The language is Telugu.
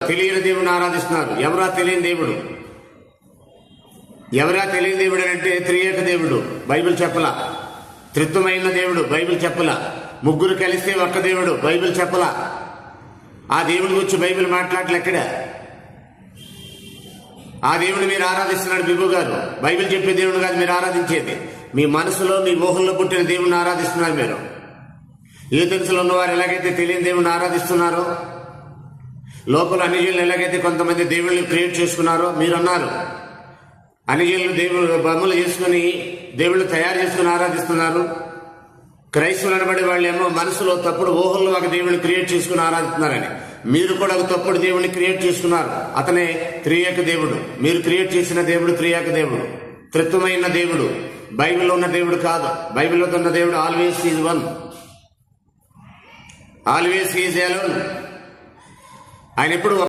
తెలియని దేవుని ఆరాధిస్తున్నారు. ఎవరా తెలియని దేవుడు? ఎవరా తెలియని దేవుడు అంటే త్రియేక దేవుడు, బైబిల్ చెప్పలా. త్రిత్వమైన దేవుడు, బైబిల్ చెప్పలా. ముగ్గురు కలిస్తే ఒక్క దేవుడు, బైబిల్ చెప్పలా. ఆ దేవుడి గురించి బైబిల్ మాట్లాడలే ఎక్కడ. ఆ దేవుడు మీరు ఆరాధిస్తున్నాడు బిబు గారు. బైబిల్ చెప్పే దేవుడు కాదు మీరు ఆరాధించేది. మీ మనసులో మీ ఊహల్లో పుట్టిన దేవుడిని ఆరాధిస్తున్నారు మీరు. ఏథెన్స్లో ఉన్నవారు ఎలాగైతే తెలియని దేవుడిని ఆరాధిస్తున్నారో, లోకంలో అన్యజనులు ఎలాగైతే కొంతమంది దేవుళ్ళని క్రియేట్ చేసుకున్నారో, మీరు అన్నారు అన్యజనులు దేవుళ్ళు బొమ్మలు చేసుకుని దేవుళ్ళు తయారు చేసుకుని ఆరాధిస్తున్నారు. క్రైస్తవులు అనబడే వాళ్ళు ఏమో మనసులో తప్పుడు ఊహల్లో ఒక దేవుడిని క్రియేట్ చేసుకుని ఆరాధిస్తున్నారని. మీరు కూడా ఒక తప్పుడు దేవుడిని క్రియేట్ చేసుకున్నారు. అతనే త్రియేక దేవుడు. మీరు క్రియేట్ చేసిన దేవుడు త్రియేక దేవుడు, త్రిత్వమైన దేవుడు. బైబిల్లో ఉన్న దేవుడు కాదు. బైబిల్లో ఉన్న దేవుడు always is one, always is alone. ఆయన ఎప్పుడు